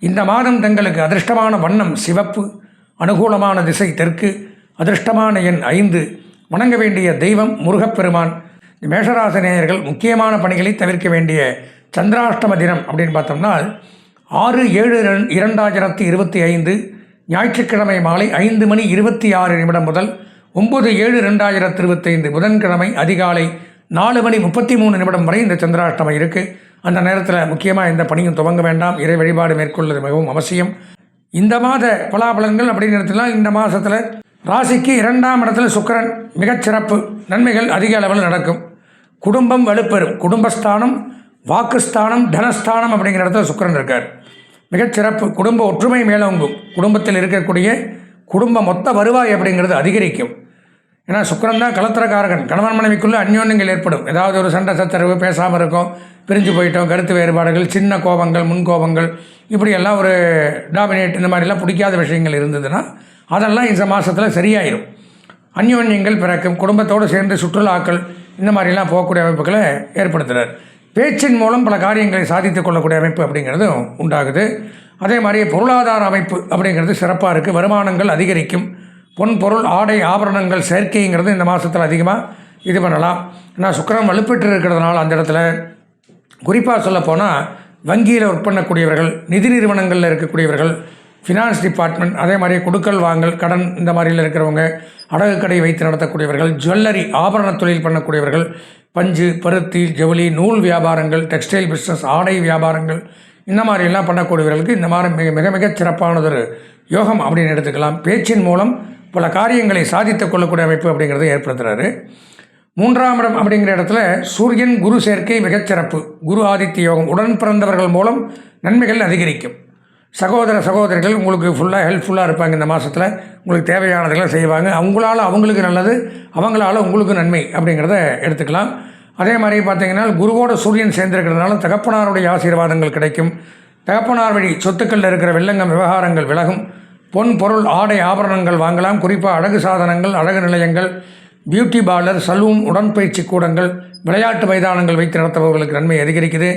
இந்த மாதம் தங்களுக்கு அதிர்ஷ்டமான வண்ணம் சிவப்பு, அனுகூலமான திசை தெற்கு, அதிர்ஷ்டமான எண் 5, வணங்க வேண்டிய தெய்வம் முருகப்பெருமான். மேஷராசினியர்கள் முக்கியமான பணிகளை தவிர்க்க வேண்டிய சந்திராஷ்டம தினம் அப்படின்னு பார்த்தோம்னா 6/7/2025 ஞாயிற்றுக்கிழமை மாலை 5:26 முதல் 9/7/2025 புதன்கிழமை அதிகாலை 4:33 வரை இந்த சந்திராஷ்டமம் இருக்குது. அந்த நேரத்தில் முக்கியமாக எந்த பணியும் துவங்க வேண்டாம். இறை வழிபாடு மேற்கொள்வது மிகவும் அவசியம். இந்த மாத பலாபலன்கள் அப்படின்னு எடுத்துலாம். இந்த மாதத்தில் ராசிக்கு 2ஆம் இடத்துல சுக்கிரன் மிகச்சிறப்பு, நன்மைகள் அதிக அளவில் நடக்கும். குடும்பம் வலுப்பெறும். குடும்பஸ்தானம், வாக்குஸ்தானம், தனஸ்தானம் அப்படிங்கிற இடத்துல சுக்கிரன் இருக்கார். மிகச்சிறப்பு. குடும்ப ஒற்றுமை மேலோங்கும். குடும்பத்தில் இருக்கக்கூடிய குடும்ப மொத்த வருவாய் அப்படிங்கிறது அதிகரிக்கும். ஏன்னா சுக்கிரன் தான் கலத்திரக்காரகன். கணவன் மனைவிக்குள்ளே அந்யோன்யங்கள் ஏற்படும். ஏதாவது ஒரு சண்டை சச்சரவு, பேசாமல் இருக்கும், பிரிஞ்சு போயிட்டோம், கருத்து வேறுபாடுகள், சின்ன கோபங்கள், முன்கோபங்கள், இப்படியெல்லாம் ஒரு டாமினேட், இந்த மாதிரிலாம் பிடிக்காத விஷயங்கள் இருந்ததுன்னா அதெல்லாம் இந்த மாதத்தில் சரியாயிடும். அந்யோன்யங்கள் பிறக்கும். குடும்பத்தோடு சேர்ந்து சுற்றுலாக்கள் இந்த மாதிரிலாம் போகக்கூடிய அமைப்புகளை ஏற்படுத்துகிறார். பேச்சின் மூலம் பல காரியங்களை சாதித்து கொள்ளக்கூடிய அமைப்பு அப்படிங்கிறதும் உண்டாகுது. அதே மாதிரி பொருளாதார அமைப்பு அப்படிங்கிறது சிறப்பாக இருக்குது. வருமானங்கள் அதிகரிக்கும். பொன் பொருள் ஆடை ஆபரணங்கள் சேர்க்கைங்கிறது இந்த மாதத்தில் அதிகமாக இது பண்ணலாம். ஏன்னா சுக்கிரன் வலுப்பெற்று இருக்கிறதுனால அந்த இடத்துல குறிப்பாக சொல்லப்போனால் வங்கியில் ஒர்க் பண்ணக்கூடியவர்கள், நிதி நிறுவனங்களில் இருக்கக்கூடியவர்கள், ஃபினான்ஸ் டிபார்ட்மெண்ட், அதே மாதிரி கொடுக்கல் வாங்கல், கடன் இந்த மாதிரியில் இருக்கிறவங்க, அடகு கடை வைத்து நடத்தக்கூடியவர்கள், ஜுவல்லரி ஆபரண தொழில் பண்ணக்கூடியவர்கள், பஞ்சு, பருத்தி, ஜவுளி, நூல் வியாபாரங்கள், டெக்ஸ்டைல் பிஸ்னஸ், ஆடை வியாபாரங்கள், இந்த மாதிரிலாம் பண்ணக்கூடியவர்களுக்கு இந்த மாதிரி மிக மிக சிறப்பானதொரு யோகம் அப்படின்னு எடுத்துக்கலாம். பேச்சின் மூலம் பல காரியங்களை சாதித்து கொள்ளக்கூடிய அமைப்பு அப்படிங்கிறத ஏற்படுத்துகிறாரு. 3ஆம் இடம் அப்படிங்கிற இடத்துல சூரியன் குரு சேர்க்கை மிகச்சிறப்பு. குரு ஆதித்ய யோகம். உடன் பிறந்தவர்கள் மூலம் நன்மைகள் அதிகரிக்கும். சகோதர சகோதரிகள் உங்களுக்கு ஃபுல்லாக ஹெல்ப்ஃபுல்லாக இருப்பாங்க. இந்த மாதத்தில் உங்களுக்கு தேவையானதெல்லாம் செய்வாங்க. அவங்களால அவங்களுக்கு நல்லது, அவங்களால உங்களுக்கு நன்மை அப்படிங்கிறத எடுத்துக்கலாம். அதே மாதிரி பார்த்திங்கன்னா குருவோட சூரியன் சேர்ந்திருக்கிறதுனால தகப்பனாருடைய ஆசீர்வாதங்கள் கிடைக்கும். தகப்பனார் வழி சொத்துக்களில் இருக்கிற வெள்ளங்கம் விவகாரங்கள் விலகும். பொன் பொருள் ஆடை ஆபரணங்கள் வாங்கலாம். குறிப்பாக அழகு சாதனங்கள், அழகு நிலையங்கள், பியூட்டி பார்லர், சலூன், உடற்பயிற்சி கூடங்கள், விளையாட்டு மைதானங்கள் வைத்து நடத்துபவர்களுக்கு நன்மை அதிகரிக்குது.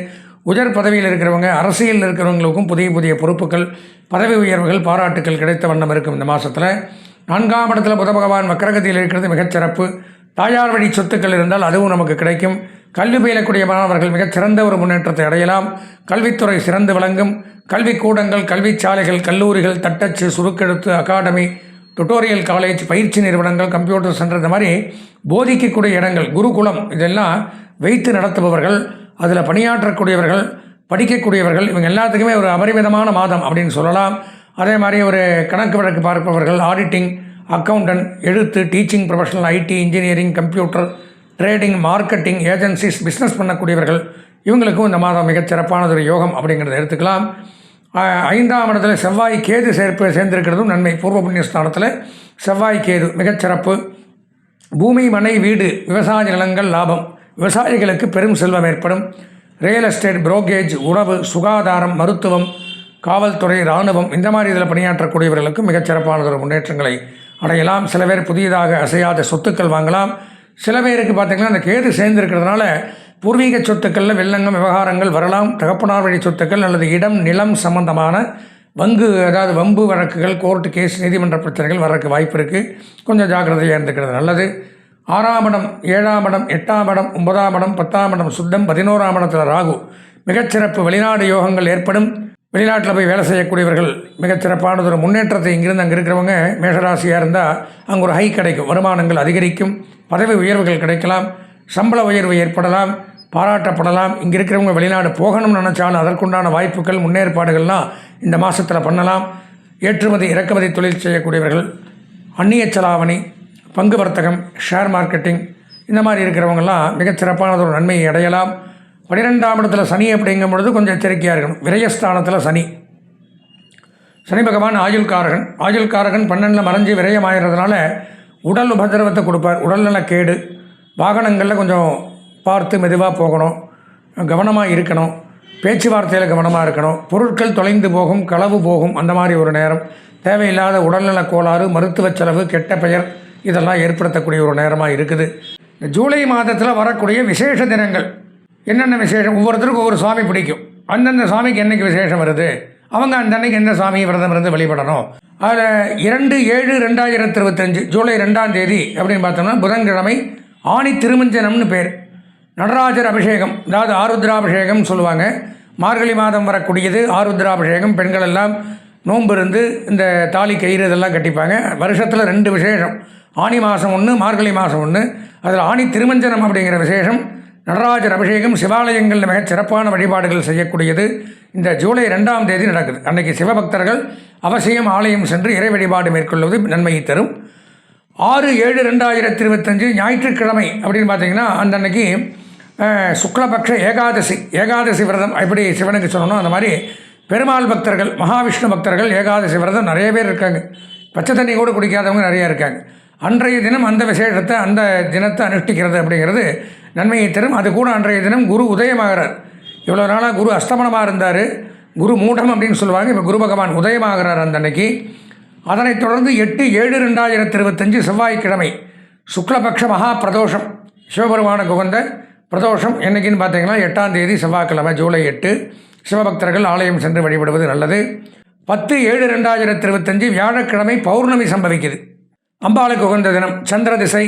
உயர் பதவியில் இருக்கிறவங்க, அரசியலில் இருக்கிறவங்களுக்கும் புதிய புதிய பொறுப்புகள், பதவி உயர்வுகள், பாராட்டுக்கள் கிடைத்த வண்ணம் இருக்கும். இந்த மாதத்தில் 4ஆம் இடத்துல புத பகவான் வக்கரகதியில் இருக்கிறது மிகச்சிறப்பு. தாயார் வழி சொத்துக்கள் இருந்தால் அதுவும் நமக்கு கிடைக்கும். கல்வி பயிலக்கூடிய மாணவர்கள் மிகச்சிறந்த ஒரு முன்னேற்றத்தை அடையலாம். கல்வித்துறை சிறந்து விளங்கும். கல்விக்கூடங்கள், கல்விச்சாலைகள், கல்லூரிகள், தட்டச்சு, சுருக்கெழுத்து, அகாடமி, டுட்டோரியல் காலேஜ், பயிற்சி நிறுவனங்கள், கம்ப்யூட்டர் சென்டர், இந்த மாதிரி போதிக்கக்கூடிய இடங்கள், குருகுலம் இதெல்லாம் வைத்து நடத்துபவர்கள், அதில் பணியாற்றக்கூடியவர்கள், படிக்கக்கூடியவர்கள், இவங்க எல்லாத்துக்குமே ஒரு அபரிமிதமான மாதம் அப்படின்னு சொல்லலாம். அதே மாதிரி ஒரு கணக்கு வழக்கு பார்ப்பவர்கள், ஆடிட்டிங், அக்கௌண்டன்ட், எழுத்து, teaching professional, IT, engineering, computer, trading, marketing, agencies, business பண்ணக்கூடியவர்கள், இவங்களுக்கும் இந்த மாதம் மிகச்சிறப்பானதொரு யோகம் அப்படிங்கிறத எடுத்துக்கலாம். 5ஆம் இடத்துல செவ்வாய் கேது சேர்ந்திருக்கிறதும் நன்மை. பூர்வ புண்ணியஸ்தானத்தில் செவ்வாய் கேது மிகச்சிறப்பு. பூமி, மனை, வீடு, விவசாய நிலங்கள் லாபம். விவசாயிகளுக்கு பெரும் செல்வம் ஏற்படும். ரியல் எஸ்டேட், புரோக்கேஜ், உணவு, சுகாதாரம், மருத்துவம், காவல்துறை, இராணுவம், இந்த மாதிரி இதில் பணியாற்றக்கூடியவர்களுக்கு மிகச்சிறப்பானதொரு முன்னேற்றங்களை அடையலாம். சில பேர் புதியதாக அசையாத சொத்துக்கள் வாங்கலாம். சில பேருக்கு பார்த்திங்கன்னா அந்த கேது சேர்ந்திருக்கிறதுனால பூர்வீக சொத்துக்களில் வெள்ளங்கம் விவகாரங்கள் வரலாம். தகப்பனார் வழி சொத்துக்கள் அல்லது இடம், நிலம் சம்பந்தமான வம்பு வழக்குகள், கோர்ட்டு கேஸ், நீதிமன்ற பிரச்சனைகள் வர்றதுக்கு வாய்ப்பு இருக்குது. கொஞ்சம் ஜாக்கிரதையாக இருந்துக்கிறது நல்லது. 6ஆம் இடம், 7ஆம் இடம், 8ஆம் இடம், 9ஆம் இடம், 10ஆம் இடம் சுத்தம். 11ஆம் இடத்தில் ராகு மிகச்சிறப்பு. வெளிநாடு யோகங்கள் ஏற்படும். வெளிநாட்டில் போய் வேலை செய்யக்கூடியவர்கள் மிகச்சிறப்பானதொரு முன்னேற்றத்தை இங்கிருந்து அங்கே இருக்கிறவங்க மேஷராசியாக இருந்தால் அங்கே ஒரு ஹை கிடைக்கும். வருமானங்கள் அதிகரிக்கும். பதவி உயர்வுகள் கிடைக்கலாம். சம்பள உயர்வு ஏற்படலாம், பாராட்டப்படலாம். இங்கே இருக்கிறவங்க வெளிநாடு போகணும்னு நினச்சாலும் அதற்குண்டான வாய்ப்புகள், முன்னேற்பாடுகள்லாம் இந்த மாதத்தில் பண்ணலாம். ஏற்றுமதி இறக்குமதி தொழில் செய்யக்கூடியவர்கள், அந்நிய செலாவணி, பங்கு வர்த்தகம், ஷேர் மார்க்கெட்டிங், இந்த மாதிரி இருக்கிறவங்கெல்லாம் மிகச்சிறப்பானதொரு நன்மையை அடையலாம். 12ஆம் இடத்துல சனி அப்படிங்கும் பொழுது கொஞ்சம் எச்சரிக்கையாக இருக்கணும். விரயஸ்தானத்தில் சனி பகவான் ஆயுள்காரகன். ஆயுள்காரகன் 12 மறைஞ்சு விரயமாகிறதுனால உடல் உபதிரவத்தை கொடுப்பார். உடல்நல கேடு. வாகனங்களில் கொஞ்சம் பார்த்து மெதுவாக போகணும், கவனமாக இருக்கணும். பேச்சுவார்த்தையில் கவனமாக இருக்கணும். பொருட்கள் தொலைந்து போகும், களவு போகும், அந்த மாதிரி ஒரு நேரம். தேவையில்லாத உடல்நல கோளாறு, மருத்துவ செலவு, கெட்ட பெயர் இதெல்லாம் ஏற்படுத்தக்கூடிய ஒரு நேரமாக இருக்குது. இந்த ஜூலை மாதத்தில் வரக்கூடிய விசேஷ தினங்கள் என்னென்ன விசேஷம்? ஒவ்வொருத்தருக்கும் ஒவ்வொரு சுவாமி பிடிக்கும். அந்தந்த சுவாமிக்கு என்றைக்கு விசேஷம் வருது அவங்க அந்த அன்னைக்கு எந்த சாமியை விரதம் இருந்து வழிபடணும். அதில் 2/7/2025 ஜூலை 2ஆம் தேதி அப்படின்னு பார்த்தோம்னா புதன்கிழமை ஆணி திருமஞ்சனம்னு பேர். நடராஜர் அபிஷேகம், அதாவது ஆருத்ராபிஷேகம் சொல்லுவாங்க. மார்கழி மாதம் வரக்கூடியது ஆருத்ராபிஷேகம். பெண்கள் எல்லாம் நோன்பு இருந்து இந்த தாலி கயிறு இதெல்லாம் கட்டிப்பாங்க. வருஷத்தில் 2 விசேஷம், ஆணி மாதம் ஒன்று, மார்கழி மாதம் ஒன்று. அதில் ஆணி திருமஞ்சனம் அப்படிங்கிற விசேஷம். நடராஜர் அபிஷேகம் சிவாலயங்களில் மிகச் சிறப்பான வழிபாடுகள் செய்யக்கூடியது இந்த ஜூலை 2ஆம் தேதி நடக்குது. அன்றைக்கி சிவபக்தர்கள் அவசியம் ஆலயம் சென்று இறை வழிபாடு மேற்கொள்வது நன்மையை தரும். 6/7/2025 ஞாயிற்றுக்கிழமை அப்படின்னு பார்த்தீங்கன்னா அந்த அன்னைக்கு சுக்லபக்ஷ ஏகாதசி விரதம். எப்படி சிவனுக்கு சொல்லணும் அந்த மாதிரி பெருமாள் பக்தர்கள், மகாவிஷ்ணு பக்தர்கள் ஏகாதசி விரதம் நிறைய பேர் இருக்காங்க. பச்சை தண்ணி கூட குடிக்காதவங்க நிறையா இருக்காங்க. அன்றைய தினம் அந்த விசேஷத்தை, அந்த தினத்தை அனுஷ்டிக்கிறது அப்படிங்கிறது நன்மையை தரும். அது கூட அன்றைய தினம் குரு உதயமாகிறார். இவ்வளோ நாளாக குரு அஸ்தமனமாக இருந்தார், குரு மூடம் அப்படின்னு சொல்லுவாங்க. இப்போ குரு பகவான் உதயமாகிறார் அந்த அன்னைக்கு. அதனைத் தொடர்ந்து 8/7/2025 செவ்வாய்க்கிழமை சுக்லபக்ஷ மகா பிரதோஷம், சிவபெருமானுக்கு உகந்த பிரதோஷம். என்றைக்குன்னு பார்த்தீங்கன்னா 8ஆம் தேதி செவ்வாய்க்கிழமை ஜூலை 8. சிவபக்தர்கள் ஆலயம் சென்று வழிபடுவது நல்லது. 10/7/2025 வியாழக்கிழமை பௌர்ணமி சம்பவிக்குது. அம்பாளுக்கு உகந்த தினம். சந்திர திசை,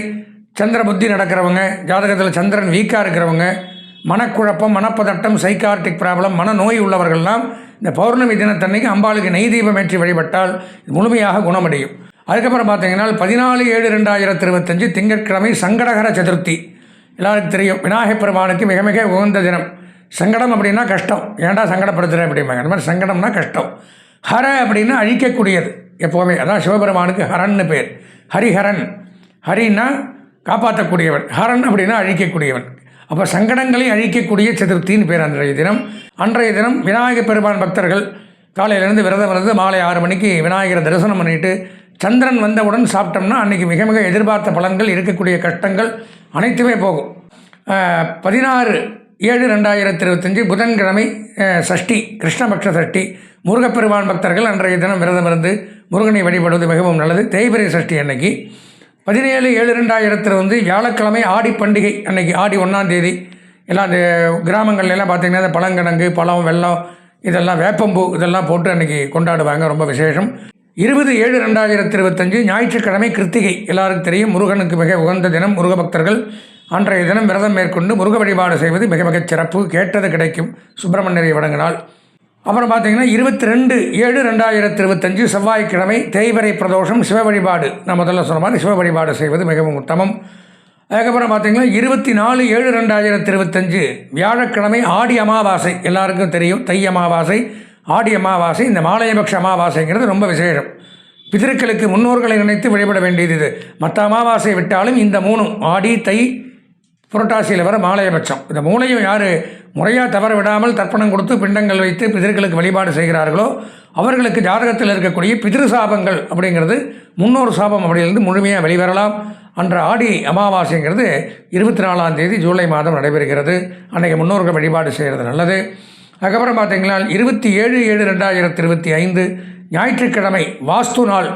சந்திர புத்தி நடக்கிறவங்க, ஜாதகத்தில் சந்திரன் வீக்காக இருக்கிறவங்க, மனக்குழப்பம், மனப்பதட்டம், சைக்கார்டிக் ப்ராப்ளம், மனநோய் உள்ளவர்கள்லாம் இந்த பௌர்ணமி தினத்தன்னைக்கு அம்பாளுக்கு நெய் தீபம் ஏற்றி வழிபட்டால் முழுமையாக குணமடையும். அதுக்கப்புறம் பார்த்தீங்கன்னா 14/7/2025 திங்கட்கிழமை சங்கடகர சதுர்த்தி. எல்லாருக்கும் தெரியும், விநாயகப் பெருமானுக்கு மிக மிக உகந்த தினம். சங்கடம் அப்படின்னா கஷ்டம், ஏன்டா சங்கடப்படுத்துகிற அப்படிம்பாங்க. அந்த மாதிரி சங்கடம்னா கஷ்டம். ஹர அப்படின்னா அழிக்கக்கூடியது எப்போவுமே. அதான் சிவபெருமானுக்கு ஹரன்னு பேர். ஹரிஹரன், ஹரின்னா காப்பாற்றக்கூடியவன், ஹரன் அப்படின்னா அழிக்கக்கூடியவன். அப்போ சங்கடங்களை அழிக்கக்கூடிய சதுர்த்தின்னு பேர் அன்றைய தினம். அன்றைய தினம் விநாயகப் பெருமான் பக்தர்கள் காலையிலேருந்து விரதம் இருந்து மாலை 6 மணிக்கு விநாயகரை தரிசனம் பண்ணிவிட்டு சந்திரன் வந்தவுடன் சாப்பிட்டோம்னா அன்றைக்கி மிக மிக எதிர்பார்த்த பலன்கள், இருக்கக்கூடிய கஷ்டங்கள் அனைத்துமே போகும். 16/7/2025 புதன்கிழமை சஷ்டி, கிருஷ்ணபக்ஷ சஷ்டி. முருகப்பெருமான் பக்தர்கள் அன்றைய தினம் விரதம் இருந்து முருகனை வழிபடுவது மிகவும் நல்லது. தேய்பிரை சஷ்டி அன்னைக்கு. 17/7/2025 வியாழக்கிழமை ஆடி பண்டிகை அன்னைக்கு, ஆடி 1ஆம் தேதி. எல்லாம் அந்த கிராமங்கள்லாம் பார்த்திங்கன்னா இந்த பழங்கிழங்கு, பழம், வெல்லம், இதெல்லாம் வேப்பம்பூ இதெல்லாம் போட்டு அன்றைக்கி கொண்டாடுவாங்க, ரொம்ப விசேஷம். 20/7/2025 ஞாயிற்றுக்கிழமை கிருத்திகை. எல்லாருக்கும் தெரியும், முருகனுக்கு மிக உகந்த தினம். முருக பக்தர்கள் அன்றைய தினம் விரதம் மேற்கொண்டு முருக வழிபாடு செய்வது மிக மிகச் சிறப்பு. கேட்டது கிடைக்கும் சுப்பிரமணியரை வணங்கினால். அப்புறம் பார்த்திங்கன்னா 22/7/2025 செவ்வாய்க்கிழமை தேய்பிறை பிரதோஷம், சிவ வழிபாடு. நான் முதல்ல சொன்ன மாதிரி சிவ வழிபாடு செய்வது மிகவும் உத்தமம். அதுக்கப்புறம் பார்த்திங்கன்னா 24/7/2025 வியாழக்கிழமை ஆடி அமாவாசை. எல்லாருக்கும் தெரியும், தை அமாவாசை, ஆடி அமாவாசை. இந்த மாலையபக்ஷ அமாவாசைங்கிறது ரொம்ப விசேஷம். பிதர்களுக்கு முன்னோர்களை நினைத்து வழிபட வேண்டியது இது. மற்ற அமாவாசை விட்டாலும் இந்த 3 ஆடி, தை, புரட்டாசியில் வர மாலையபட்சம், இந்த 3ஐயும் யார் முறையாக தவற விடாமல் தர்ப்பணம் கொடுத்து பிண்டங்கள் வைத்து பிதர்களுக்கு வழிபாடு செய்கிறார்களோ அவர்களுக்கு ஜாதகத்தில் இருக்கக்கூடிய பிதிரு சாபங்கள் அப்படிங்கிறது, முன்னோர் சாபம் அப்படியிலிருந்து முழுமையாக வெளிவரலாம். அன்ற ஆடி அமாவாசைங்கிறது 24ஆம் தேதி ஜூலை மாதம் நடைபெறுகிறது. அன்றைக்கு முன்னோர்கள் வழிபாடு செய்கிறது நல்லது. அதுக்கப்புறம் பார்த்திங்கன்னா 27/7/2025 ஞாயிற்றுக்கிழமை வாஸ்து நாள்.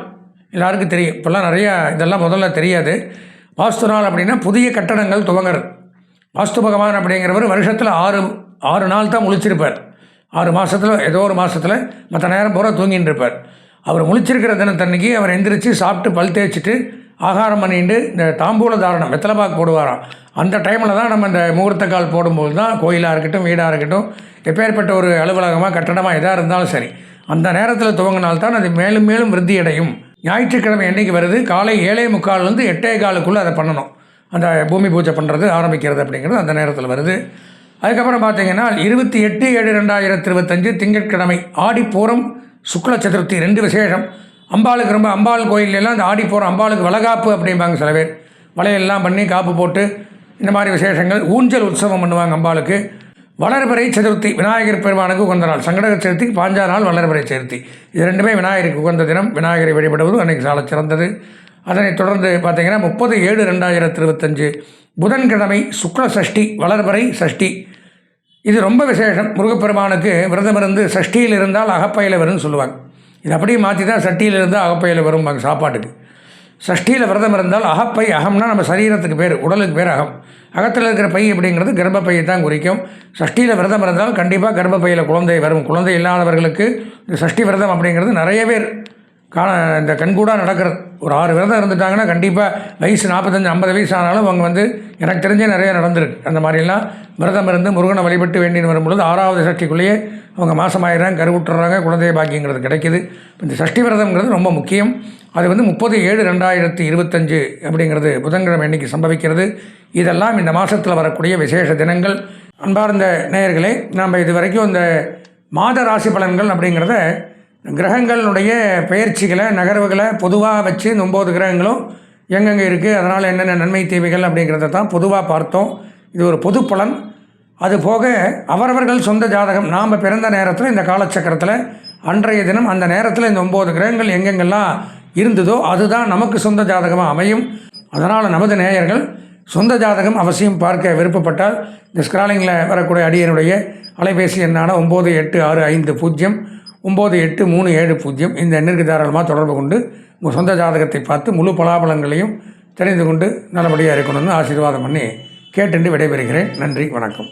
எல்லாருக்கும் தெரியும், இப்போல்லாம் நிறையா இதெல்லாம் முதல்ல தெரியாது. வாஸ்து நாள் அப்படின்னா புதிய கட்டடங்கள் துவங்குறது. வாஸ்து பகவான் அப்படிங்கிறவர் வருஷத்தில் 6 நாள் தான் முழிச்சிருப்பார். 6 மாதத்தில் ஏதோ ஒரு மாதத்தில் மற்ற நேரம் பூரா தூங்கின்னு இருப்பார். அவர் முழிச்சிருக்கிற தினத்தன்னைக்கு அவர் எந்திரிச்சு சாப்பிட்டு பல் தேய்ச்சிட்டு ஆகாரம் பண்ணிட்டு இந்த தாம்பூல தாரணம், வெத்தலைப்பாக்கு போடுவாராம். அந்த டைமில் தான் நம்ம இந்த முகூர்த்த கால் போடும்போது தான், கோயிலாக இருக்கட்டும், வீடாக இருக்கட்டும், எப்பேற்பட்ட ஒரு அலுவலகமாக கட்டடமாக எதாக இருந்தாலும் சரி, அந்த நேரத்தில் துவங்கினால்தான் அது மேலும் மேலும் விருத்தி அடையும். ஞாயிற்றுக்கிழமை என்றைக்கு வருது, காலை 7:45 8:15 அதை பண்ணணும். அந்த பூமி பூஜை பண்ணுறது ஆரம்பிக்கிறது அப்படிங்கிறது அந்த நேரத்தில் வருது. அதுக்கப்புறம் பார்த்திங்கன்னா 28/7/2025 திங்கட்கிழமை ஆடிப்பூரம் சுக்ல சதுர்த்தி. 2 விசேஷம். அம்பாளுக்கு ரொம்ப, அம்பாள் கோயிலெல்லாம் இந்த ஆடிப்பூரம் அம்பாளுக்கு வளகாப்பு அப்படிம்பாங்க சில பேர். வளையெல்லாம் பண்ணி காப்பு போட்டு இந்த மாதிரி விசேஷங்கள். ஊஞ்சல் உற்சவம் பண்ணுவாங்க அம்பாளுக்கு. வளர்பிறை சதுர்த்தி விநாயகர் பெருமானுக்கு உகந்த நாள். சங்கடகர சதுர்த்திக்கு 5ஆம் நாள் வளர்பிறை சதுர்த்தி. இது 2மே விநாயகருக்கு உகந்த தினம். விநாயகரை வழிபடுவது அன்றைக்கு சால சிறந்தது. அதனைத் தொடர்ந்து பார்த்திங்கன்னா 30/7/2025 புதன்கிழமை சுக்ல சஷ்டி, வளர்பிறை சஷ்டி. இது ரொம்ப விசேஷம். முருகப்பெருமானுக்கு விரதம் இருந்து சஷ்டியில் இருந்தால் அகப்பையில் வரும்னு சொல்லுவாங்க. இது அப்படியே மாற்றி தான் சட்டியில் இருந்தால் அகப்பையில் வரும்பாங்க சாப்பாட்டுக்கு. சஷ்டியில் விரதம் இருந்தால் அகப்பை, அகம்னா நம்ம சரீரத்துக்கு பேர், உடலுக்கு பேர் அகம். அகத்தில் இருக்கிற பை அப்படிங்கிறது கர்ப்பப்பையை தான் குறிக்கும். சஷ்டியில் விரதம் இருந்தால் கண்டிப்பாக கர்ப்பப்பையில் குழந்தை வரும். குழந்தை இல்லாதவர்களுக்கு இந்த சஷ்டி விரதம் அப்படிங்கிறது நிறைய பேர் இந்த கண்கூடாக நடக்கிறது. ஒரு 6 விரதம் இருந்துட்டாங்கன்னா கண்டிப்பாக வயசு 45-50 வயசு ஆனாலும் அவங்க எனக்கு தெரிஞ்சே நிறைய நடந்திருக்கு. அந்த மாதிரிலாம் விரதம் இருந்து முருகனை வழிபட்டு வேண்டின்னு வரும்பொழுது 6வது சஷ்டிக்குள்ளேயே அவங்க மாதமாயிடுறாங்க, கருவுட்டுறாங்க, குழந்தைய பாக்கியங்கிறது கிடைக்கிது. இந்த சஷ்டி விரதம்ங்கிறது ரொம்ப முக்கியம். அது 30/7/2025 அப்படிங்கிறது புதன்கிழமை அன்னைக்கு சம்பவிக்கிறது. இதெல்லாம் இந்த மாதத்தில் வரக்கூடிய விசேஷ தினங்கள். அன்பார்ந்த நேயர்களே, நாம் இது வரைக்கும் இந்த மாத ராசி பலன்கள் அப்படிங்கிறத கிரகங்களுடைய பெயர்ச்சிகளை, நகர்வுகளை பொதுவாக வச்சு இந்த 9 கிரகங்களும் எங்கெங்கே இருக்குது, அதனால் என்னென்ன நன்மை தீமைகள் அப்படிங்கிறத தான் பொதுவாக பார்த்தோம். இது ஒரு பொது பலன். அது போக அவரவர்கள் சொந்த ஜாதகம், நாம் பிறந்த நேரத்தில் இந்த காலச்சக்கரத்தில் அன்றைய தினம் அந்த நேரத்தில் இந்த 9 கிரகங்கள் எங்கெங்கெல்லாம் இருந்ததோ அதுதான் நமக்கு சொந்த ஜாதகமாக அமையும். அதனால் நமது நேயர்கள் சொந்த ஜாதகம் அவசியம் பார்க்க விருப்பப்பட்டால் இந்த ஸ்க்ராலிங்கில் வரக்கூடிய அடியனுடைய அலைபேசி எண்ணான 9865098370 இந்த எண்ணிற்கு தாராளமாக தொடர்பு கொண்டு உங்கள் சொந்த ஜாதகத்தை பார்த்து முழு பலாபலங்களையும் தெரிந்து கொண்டு நல்லபடியாக இருக்கணும்னு ஆசீர்வாதம் பண்ணி கேட்டுண்டு விடைபெறுகிறேன். நன்றி, வணக்கம்.